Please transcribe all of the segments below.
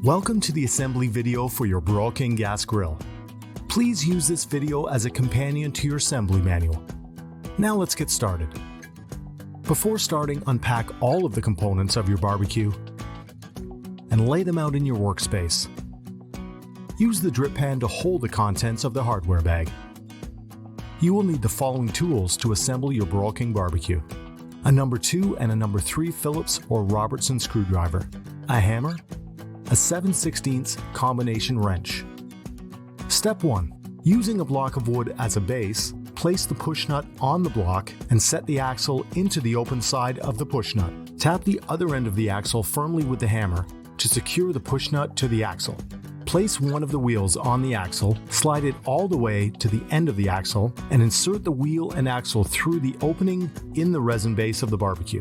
Welcome to the assembly video for your Broil gas grill. Please use this video as a companion to your assembly manual. Now let's get started. Before starting, unpack all of the components of your barbecue and lay them out in your workspace. Use the drip pan to hold the contents of the hardware bag. You will need the following tools to assemble your Broil barbecue: a number 2 and a number 3 Phillips or Robertson screwdriver, a hammer, a 7/16 combination wrench. Step 1. Using a block of wood as a base, place the push nut on the block and set the axle into the open side of the push nut. Tap the other end of the axle firmly with the hammer to secure the push nut to the axle. Place one of the wheels on the axle, slide it all the way to the end of the axle, and insert the wheel and axle through the opening in the resin base of the barbecue.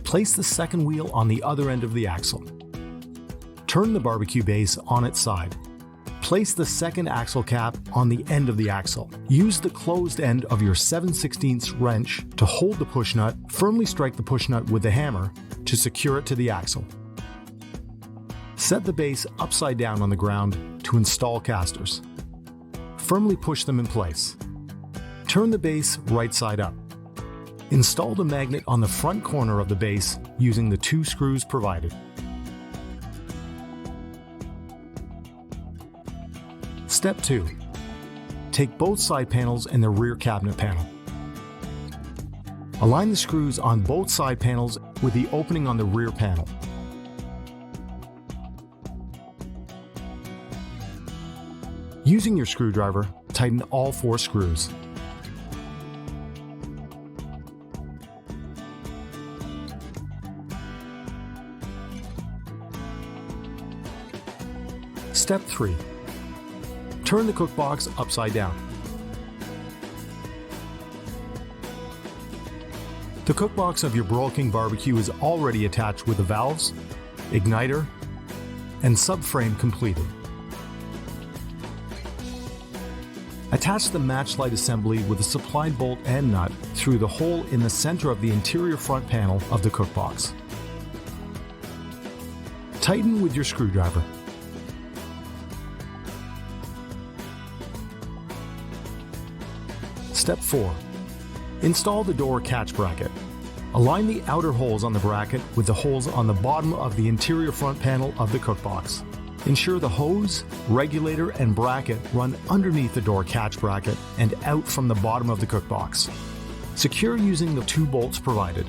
Place the second wheel on the other end of the axle. Turn the barbecue base on its side. Place the second axle cap on the end of the axle. Use the closed end of your 7/16 wrench to hold the push nut. Firmly strike the push nut with the hammer to secure it to the axle. Set the base upside down on the ground to install casters. Firmly push them in place. Turn the base right side up. Install the magnet on the front corner of the base using the 2 screws provided. Step 2. Take both side panels and the rear cabinet panel. Align the screws on both side panels with the opening on the rear panel. Using your screwdriver, tighten all 4 screws. Step 3. Turn the cookbox upside down. The cookbox of your Broil barbecue is already attached with the valves, igniter, and subframe completed. Attach the match light assembly with a supplied bolt and nut through the hole in the center of the interior front panel of the cookbox. Tighten with your screwdriver. Step 4. Install the door catch bracket. Align the outer holes on the bracket with the holes on the bottom of the interior front panel of the cookbox. Ensure the hose, regulator, and bracket run underneath the door catch bracket and out from the bottom of the cookbox. Secure using the 2 bolts provided.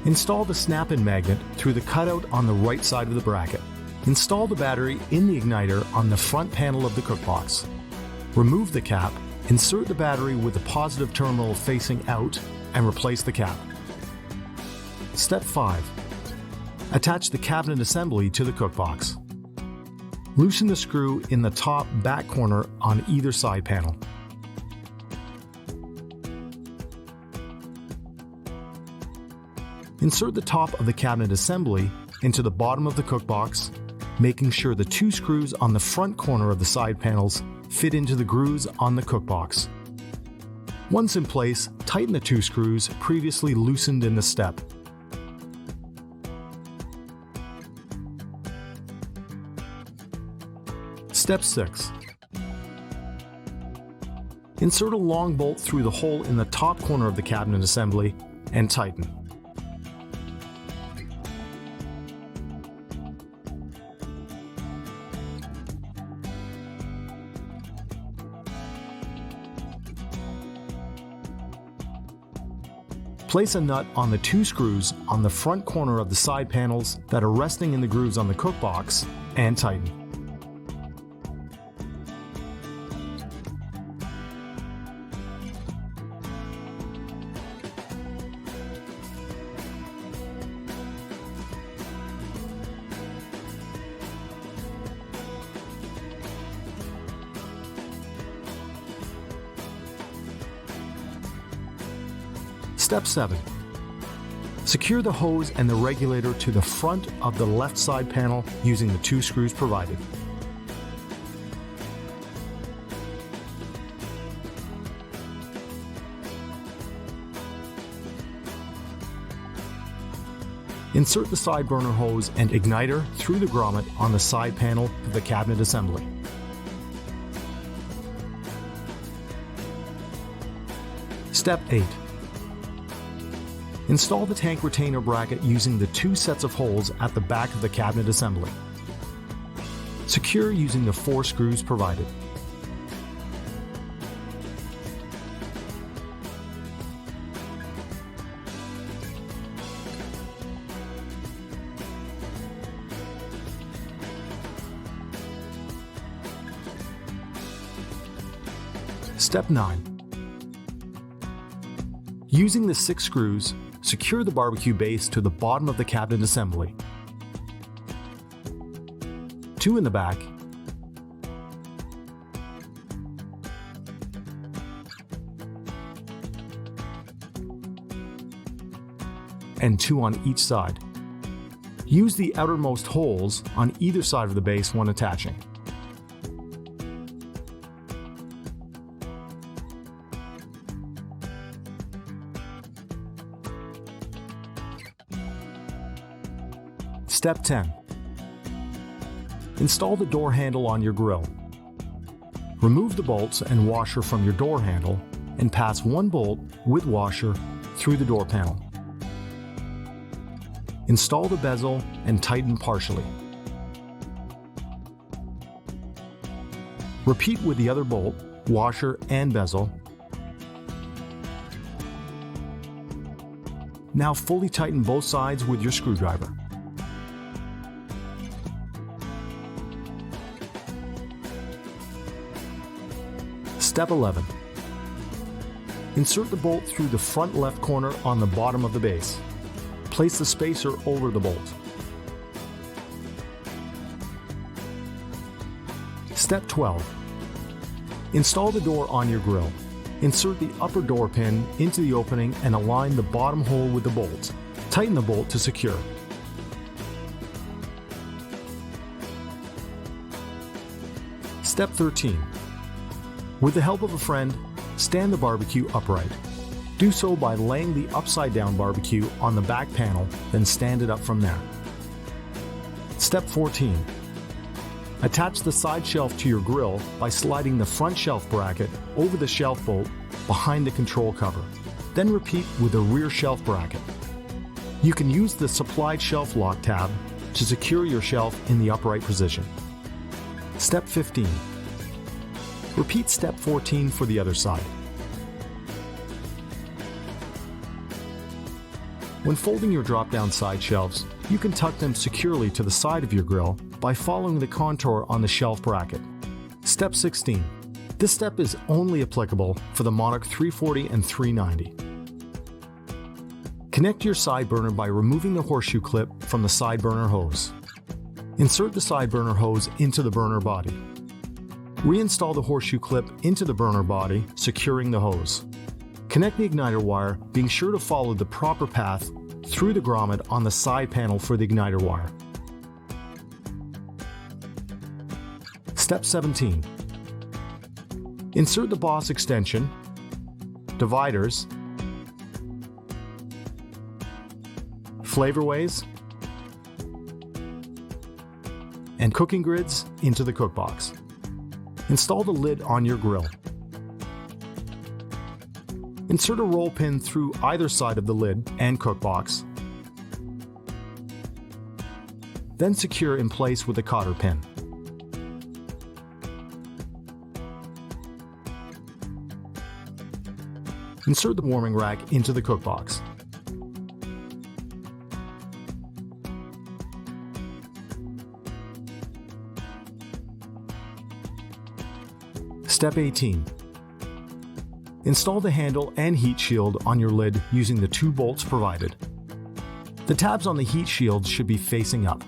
Install the snap-in magnet through the cutout on the right side of the bracket. Install the battery in the igniter on the front panel of the cookbox. Remove the cap. Insert the battery with the positive terminal facing out and replace the cap. Step 5. Attach the cabinet assembly to the cookbox. Loosen the screw in the top back corner on either side panel. Insert the top of the cabinet assembly into the bottom of the cookbox, making sure the 2 screws on the front corner of the side panels fit into the grooves on the cookbox. Once in place, tighten the 2 screws previously loosened in the step. Step 6. Insert a long bolt through the hole in the top corner of the cabinet assembly and tighten. Place a nut on the 2 screws on the front corner of the side panels that are resting in the grooves on the cookbox and tighten. Step 7. Secure the hose and the regulator to the front of the left side panel using the 2 screws provided. Insert the side burner hose and igniter through the grommet on the side panel of the cabinet assembly. Step 8. Install the tank retainer bracket using the 2 sets of holes at the back of the cabinet assembly. Secure using the 4 screws provided. Step 9. Using the 6 screws, secure the barbecue base to the bottom of the cabinet assembly. 2 in the back, and 2 on each side. Use the outermost holes on either side of the base when attaching. Step 10. Install the door handle on your grill. Remove the bolts and washer from your door handle and pass 1 bolt with washer through the door panel. Install the bezel and tighten partially. Repeat with the other bolt, washer, and bezel. Now fully tighten both sides with your screwdriver. Step 11. Insert the bolt through the front left corner on the bottom of the base. Place the spacer over the bolt. Step 12. Install the door on your grill. Insert the upper door pin into the opening and align the bottom hole with the bolt. Tighten the bolt to secure. Step 13. With the help of a friend, stand the barbecue upright. Do so by laying the upside-down barbecue on the back panel, then stand it up from there. Step 14. Attach the side shelf to your grill by sliding the front shelf bracket over the shelf bolt behind the control cover. Then repeat with the rear shelf bracket. You can use the supplied shelf lock tab to secure your shelf in the upright position. Step 15. Repeat step 14 for the other side. When folding your drop-down side shelves, you can tuck them securely to the side of your grill by following the contour on the shelf bracket. Step 16. This step is only applicable for the Monarch 340 and 390. Connect your side burner by removing the horseshoe clip from the side burner hose. Insert the side burner hose into the burner body. Reinstall the horseshoe clip into the burner body, securing the hose. Connect the igniter wire, being sure to follow the proper path through the grommet on the side panel for the igniter wire. Step 17. Insert the boss extension, dividers, flavorways, and cooking grids into the cookbox. Install the lid on your grill. Insert a roll pin through either side of the lid and cookbox. Then secure in place with a cotter pin. Insert the warming rack into the cookbox. Step 18. Install the handle and heat shield on your lid using the 2 bolts provided. The tabs on the heat shield should be facing up.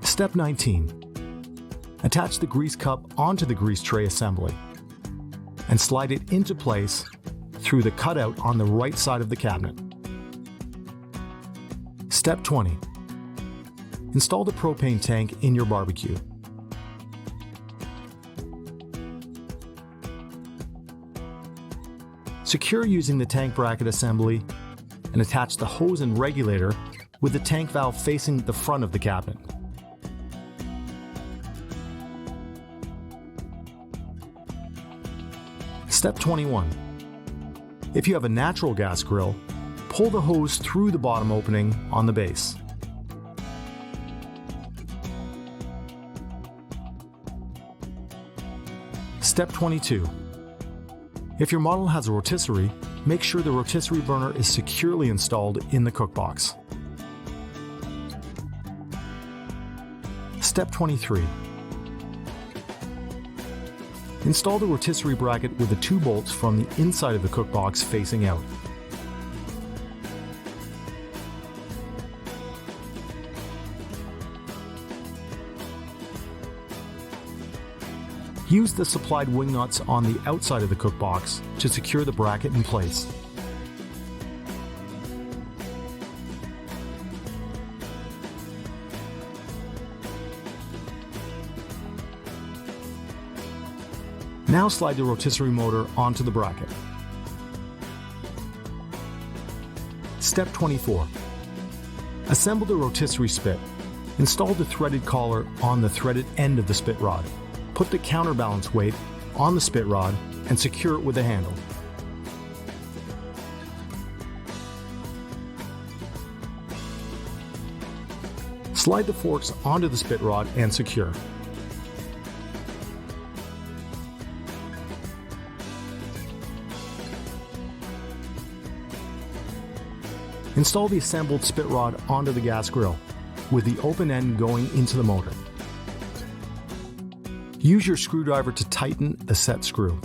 Step 19. Attach the grease cup onto the grease tray assembly and slide it into place through the cutout on the right side of the cabinet. Step 20. Install the propane tank in your barbecue. Secure using the tank bracket assembly and attach the hose and regulator with the tank valve facing the front of the cabinet. Step 21. If you have a natural gas grill, pull the hose through the bottom opening on the base. Step 22. If your model has a rotisserie, make sure the rotisserie burner is securely installed in the cookbox. Step 23. Install the rotisserie bracket with the 2 bolts from the inside of the cookbox facing out. Use the supplied wing nuts on the outside of the cookbox to secure the bracket in place. Now slide the rotisserie motor onto the bracket. Step 24. Assemble the rotisserie spit. Install the threaded collar on the threaded end of the spit rod. Put the counterbalance weight on the spit rod and secure it with a handle. Slide the forks onto the spit rod and secure. Install the assembled spit rod onto the gas grill, with the open end going into the motor. Use your screwdriver to tighten the set screw.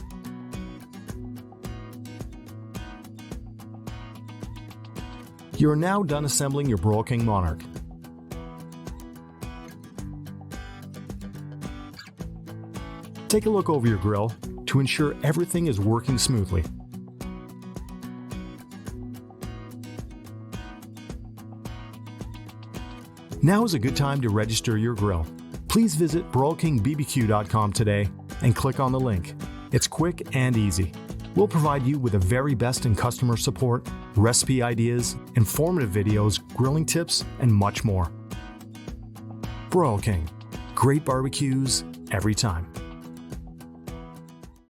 You are now done assembling your Broil King Monarch. Take a look over your grill to ensure everything is working smoothly. Now is a good time to register your grill. Please visit broilkingbbq.com today and click on the link. It's quick and easy. We'll provide you with the very best in customer support, recipe ideas, informative videos, grilling tips, and much more. Broil King. Great barbecues every time.